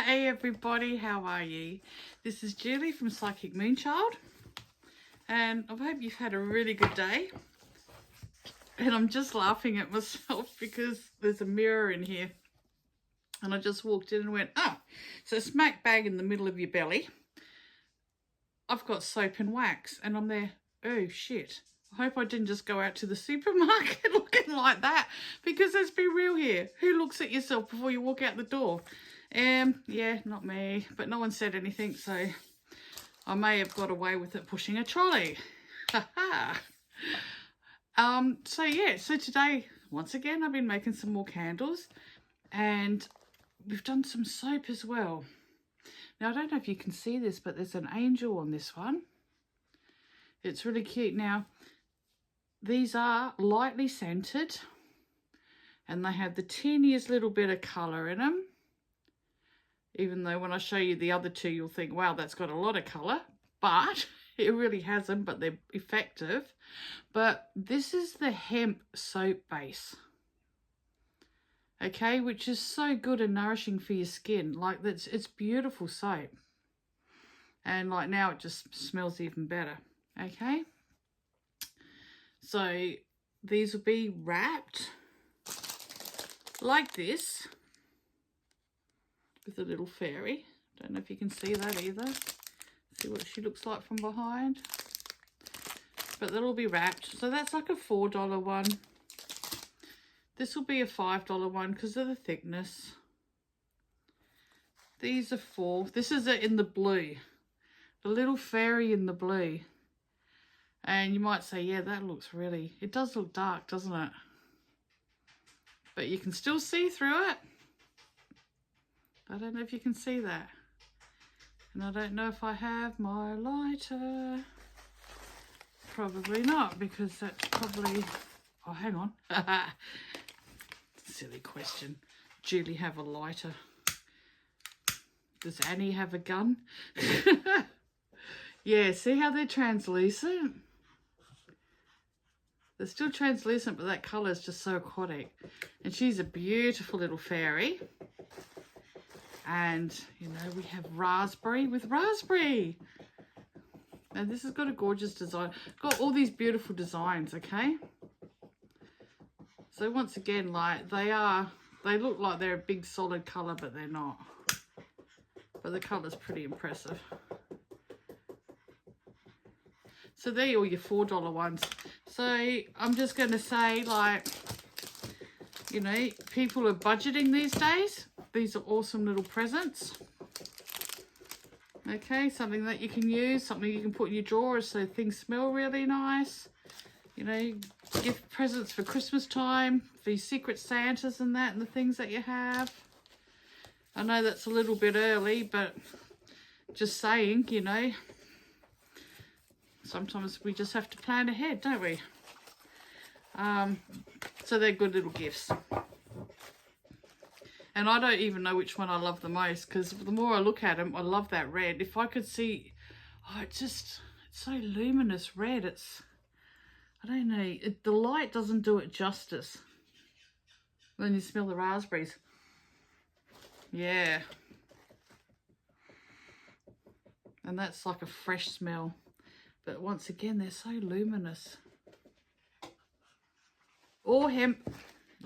Hey everybody, how are you? This is Julie from Psychic Moonchild, and I hope you've had a really good day. And I'm just laughing at myself because there's a mirror in here, and I just walked in and went, oh, so smack bang in the middle of your belly, I've got soap and wax, and I'm there, oh shit. I hope I didn't just go out to the supermarket looking like that, because let's be real here. Who looks at yourself before you walk out the door? Yeah, not me, but no one said anything, so I may have got away with it pushing a trolley. So today, once again, I've been making some more candles, and we've done some soap as well. Now, I don't know if you can see this, but there's an angel on this one. It's really cute. Now, these are lightly scented, and they have the teeniest little bit of colour in them. Even though when I show you the other two, you'll think, wow, that's got a lot of colour. But it really hasn't, but they're effective. But this is the hemp soap base. Okay, which is so good and nourishing for your skin. Like, it's beautiful soap. And like now it just smells even better. Okay. So these will be wrapped like this with a little fairy. Don't know if you can see that either. See what she looks like from behind. But that'll be wrapped. So that's like a $4 one. This will be a $5 one because of the thickness. These are $4. This is in the blue. The little fairy in the blue. And you might say, yeah, that looks really... It does look dark, doesn't it? But you can still see through it. I don't know if you can see that. And I don't know if I have my lighter. Probably not, because that's probably... Oh, hang on. Silly question. Julie have a lighter. Does Annie have a gun? Yeah, see how they're translucent? They're still translucent, but that colour is just so aquatic. And she's a beautiful little fairy. And, you know, we have raspberry with raspberry. And this has got a gorgeous design. Got all these beautiful designs, okay? So once again, like, they look like they're a big solid colour, but they're not. But the colour's pretty impressive. So they're all your $4 ones. So I'm just going to say, like, you know, people are budgeting these days. These are awesome little presents. Okay, something that you can use, something you can put in your drawers so things smell really nice. You know, gift presents for Christmas time, for your Secret Santas and that, and the things that you have. I know that's a little bit early, but just saying, you know, sometimes we just have to plan ahead, don't we? So they're good little gifts. And I don't even know which one I love the most, because the more I look at them, I love that red. If I could see, oh, it's so luminous red. I don't know, the light doesn't do it justice. When you smell the raspberries. Yeah. And that's like a fresh smell. But once again, they're so luminous. All hemp.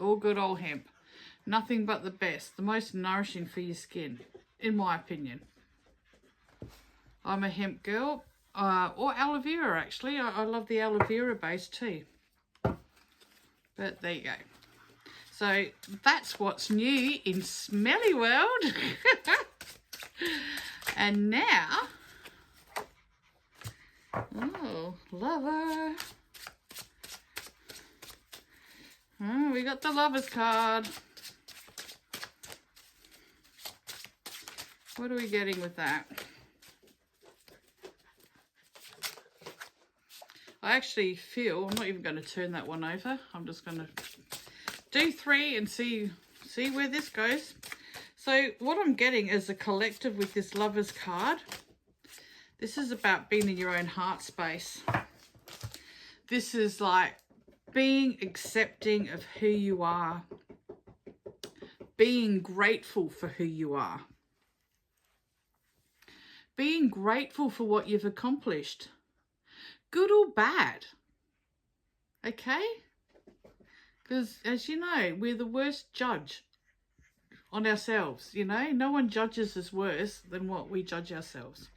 All good old hemp. Nothing but the best. The most nourishing for your skin, in my opinion. I'm a hemp girl. Or aloe vera, actually. I love the aloe vera base too. But there you go. So that's what's new in Smelly World. And now... Oh, lover. Oh, we got the lover's card. What are we getting with that? I actually feel, I'm not even going to turn that one over. I'm just going to do 3 and see where this goes. So what I'm getting is a collective with this lover's card. This is about being in your own heart space. This is like being accepting of who you are. Being grateful for who you are. being grateful for what you've accomplished, good or bad. Okay? Because as you know, we're the worst judge on ourselves, you know. No one judges us worse than what we judge ourselves.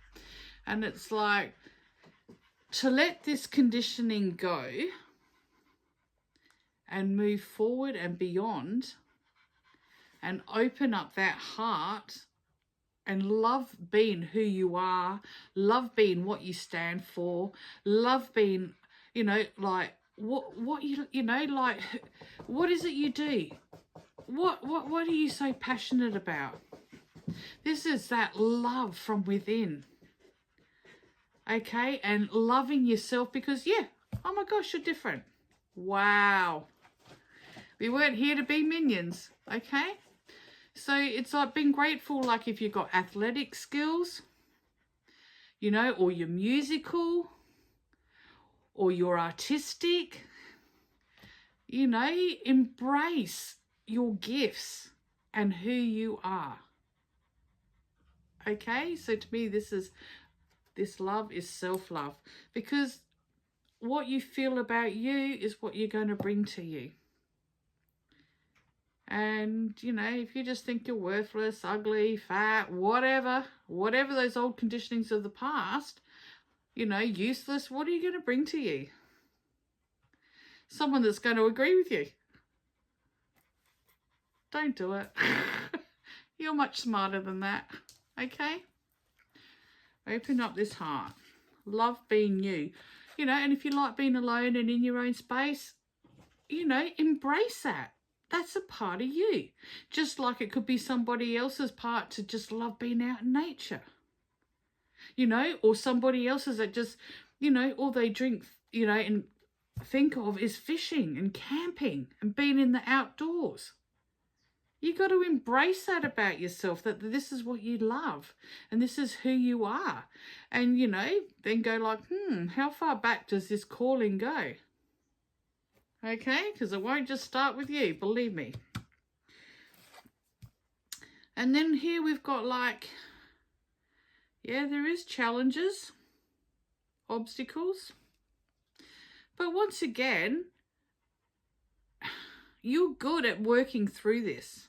And it's like, to let this conditioning go and move forward and beyond and open up that heart and love being who you are, love being what you stand for, love being, you know, like what you know, like what is it you do? What are you so passionate about? This is that love from within. Okay, and loving yourself because, yeah, oh my gosh, you're different. Wow. We weren't here to be minions, okay? So it's like being grateful, like if you've got athletic skills, you know, or you're musical, or you're artistic, you know, embrace your gifts and who you are. Okay, so to me, this love is self-love, because what you feel about you is what you're going to bring to you. And, you know, if you just think you're worthless, ugly, fat, whatever those old conditionings of the past, you know, useless, what are you going to bring to you? Someone that's going to agree with you. Don't do it. You're much smarter than that. Okay? Open up this heart. Love being you. You know, and if you like being alone and in your own space, you know, embrace that. That's a part of you. Just like it could be somebody else's part to just love being out in nature. You know, or somebody else's that just, you know, all they drink, you know, and think of is fishing and camping and being in the outdoors. You got to embrace that about yourself, that this is what you love and this is who you are. And, you know, then go like, how far back does this calling go? Okay, because it won't just start with you, believe me. And then here we've got like, yeah, there is challenges, obstacles. But once again, you're good at working through this.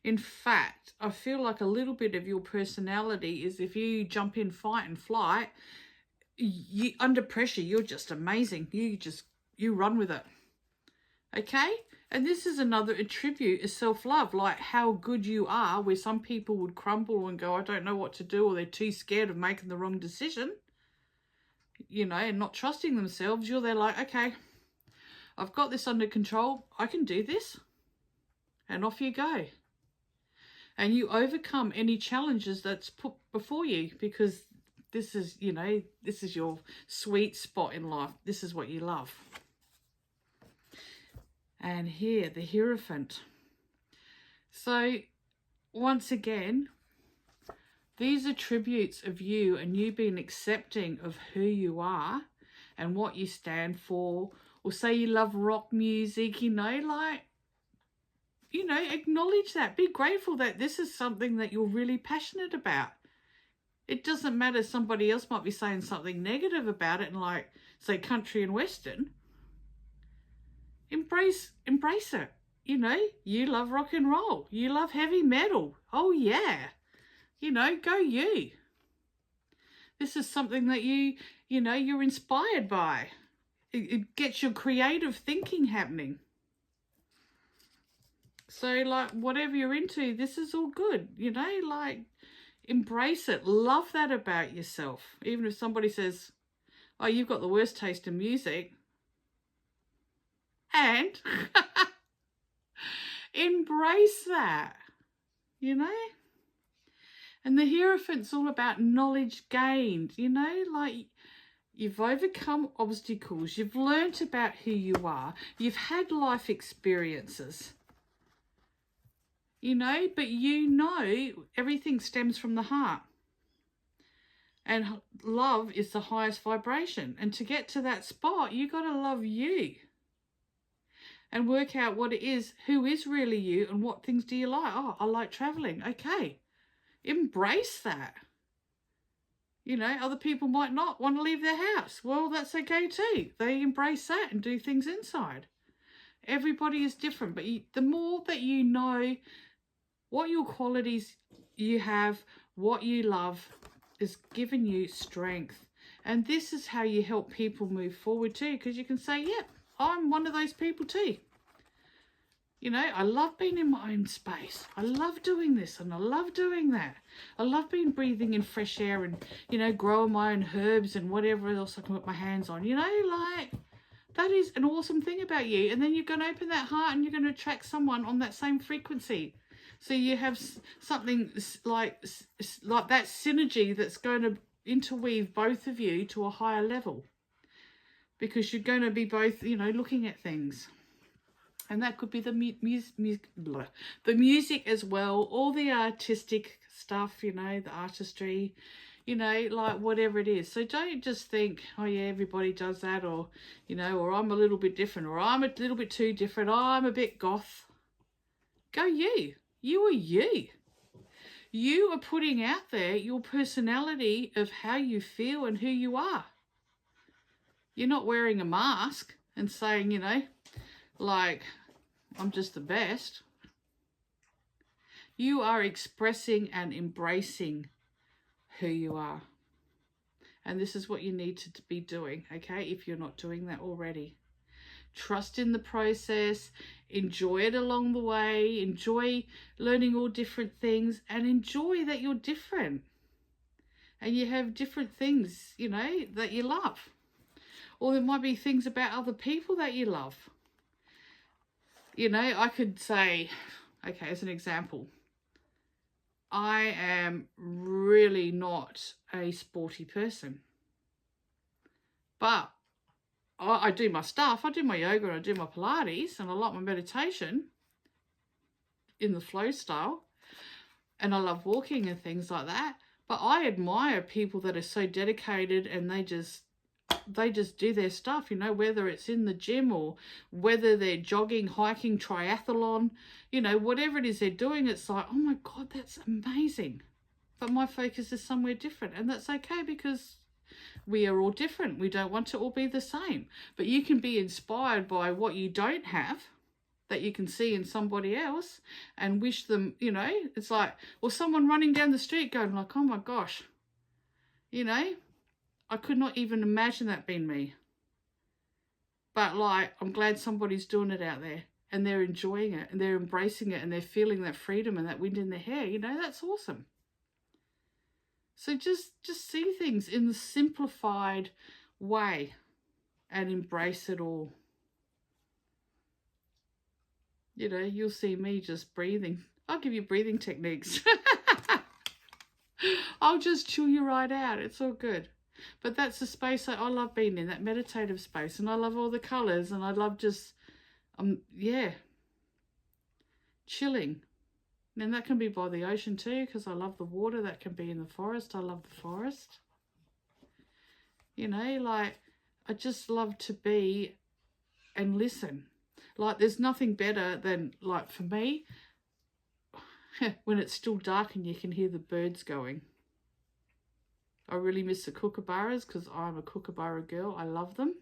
In fact, I feel like a little bit of your personality is if you jump in fight and flight, under pressure, you're just amazing. You run with it. Okay? And this is another attribute of self-love, like how good you are, where some people would crumble and go, I don't know what to do, or they're too scared of making the wrong decision, you know, and not trusting themselves. You're there like, okay, I've got this under control. I can do this. And off you go. And you overcome any challenges that's put before you, because this is, you know, this is your sweet spot in life. This is what you love. And here, the Hierophant. So, once again, these attributes of you and you being accepting of who you are and what you stand for, or say you love rock music, you know, like, you know, acknowledge that. Be grateful that this is something that you're really passionate about. It doesn't matter, somebody else might be saying something negative about it, and like, say, country and western. Embrace it. You know, you love rock and roll. You love heavy metal. Oh, yeah. You know, go you. This is something that you know, you're inspired by. It gets your creative thinking happening. So, like, whatever you're into, this is all good, you know, like, embrace it. Love that about yourself. Even if somebody says, oh, you've got the worst taste in music. And embrace that, you know. And the Hierophant's all about knowledge gained, you know, like, you've overcome obstacles. You've learnt about who you are. You've had life experiences. You know, but you know everything stems from the heart. And love is the highest vibration. And to get to that spot, you got to love you. And work out what it is, who is really you, and what things do you like. Oh, I like traveling. Okay. Embrace that. You know, other people might not want to leave their house. Well, that's okay too. They embrace that and do things inside. Everybody is different, but the more that you know what your qualities you have, what you love, is giving you strength. And this is how you help people move forward too, because you can say, yep, I'm one of those people too. You know, I love being in my own space. I love doing this and I love doing that. I love breathing in fresh air and, you know, growing my own herbs and whatever else I can put my hands on. You know, like, that is an awesome thing about you. And then you're going to open that heart and you're going to attract someone on that same frequency. So you have something like that synergy that's going to interweave both of you to a higher level. Because you're going to be both, you know, looking at things. And that could be the music as well, all the artistic stuff, you know, the artistry, you know, like whatever it is. So don't just think, oh yeah, everybody does that, or, you know, or I'm a little bit different, or I'm a little bit too different, oh, I'm a bit goth. Go you. You are you. You are putting out there your personality of how you feel and who you are. You're not wearing a mask and saying, you know, like, I'm just the best. You are expressing and embracing who you are. And this is what you need to be doing, okay, if you're not doing that already. Trust in the process, enjoy it along the way, enjoy learning all different things, and enjoy that you're different. And you have different things, you know, that you love. Or there might be things about other people that you love. You know, I could say, okay, as an example, I am really not a sporty person. But I do my stuff. I do my yoga and I do my Pilates and I like my meditation in the flow style. And I love walking and things like that. But I admire people that are so dedicated and they just do their stuff, you know, whether it's in the gym or whether they're jogging, hiking, triathlon, you know, whatever it is they're doing, it's like, oh my God, that's amazing. But my focus is somewhere different, and that's okay because we are all different. We don't want to all be the same. But you can be inspired by what you don't have that you can see in somebody else and wish them, you know, it's like, or someone running down the street going like, oh my gosh, you know, I could not even imagine that being me. But like, I'm glad somebody's doing it out there and they're enjoying it and they're embracing it and they're feeling that freedom and that wind in their hair. You know, that's awesome. So just see things in the simplified way and embrace it all. You know, you'll see me just breathing. I'll give you breathing techniques. I'll just chill you right out. It's all good. But that's the space I love being in, that meditative space. And I love all the colours and I love just, yeah, chilling. And that can be by the ocean too, because I love the water. That can be in the forest. I love the forest. You know, like, I just love to be and listen. Like, there's nothing better than, like, for me, when it's still dark and you can hear the birds going. I really miss the kookaburras because I'm a kookaburra girl. I love them.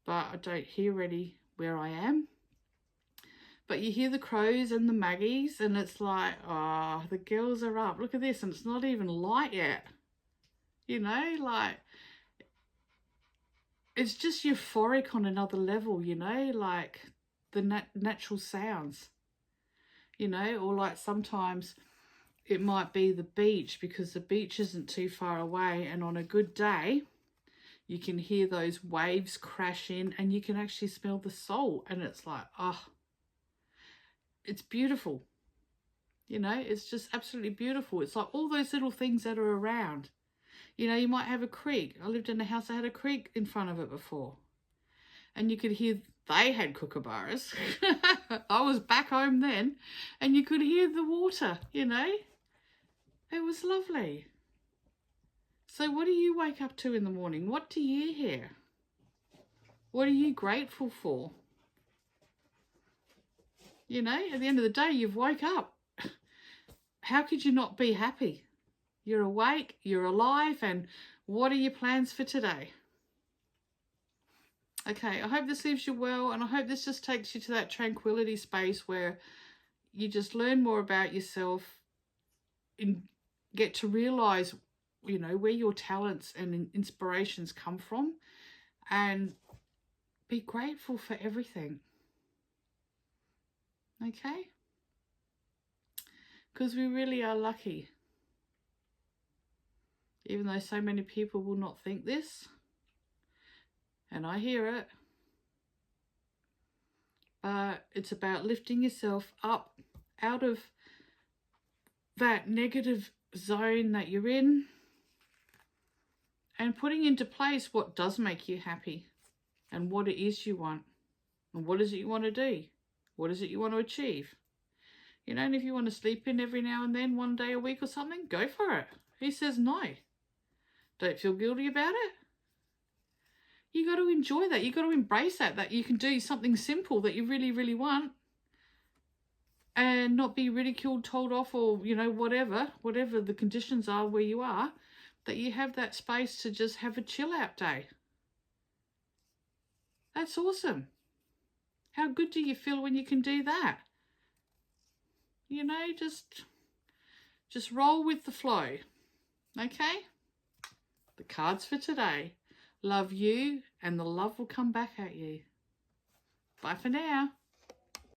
But I don't hear any where I am. But you hear the crows and the maggies and it's like, oh, the girls are up. Look at this, and it's not even light yet. You know, like, it's just euphoric on another level, you know, like the natural sounds. You know, or like sometimes it might be the beach because the beach isn't too far away, and on a good day you can hear those waves crash in and you can actually smell the salt, and it's like, oh, it's beautiful. You know, it's just absolutely beautiful. It's like all those little things that are around. You know, you might have a creek. I lived in a house that had a creek in front of it before, and you could hear, they had kookaburras. I was back home then, and you could hear the water, you know. It was lovely. So what do you wake up to in the morning? What do you hear? What are you grateful for? You know, at the end of the day, you've woke up. How could you not be happy? You're awake, you're alive, and what are your plans for today? Okay, I hope this leaves you well, and I hope this just takes you to that tranquility space where you just learn more about yourself and get to realize, you know, where your talents and inspirations come from, and be grateful for everything. Okay? Because we really are lucky. Even though so many people will not think this, and I hear it, but it's about lifting yourself up out of that negative zone that you're in and putting into place what does make you happy and what it is you want and what is it you want to do, what is it you want to achieve. You know, and if you want to sleep in every now and then, one day a week or something, go for it. Who says no? Don't feel guilty about it. You got to enjoy that. You got to embrace that you can do something simple that you really, really want and not be ridiculed, told off, or, you know, whatever the conditions are where you are, that you have that space to just have a chill out day. That's awesome. How good do you feel when you can do that? You know, just roll with the flow. Okay? The cards for today. Love you, and the love will come back at you. Bye for now.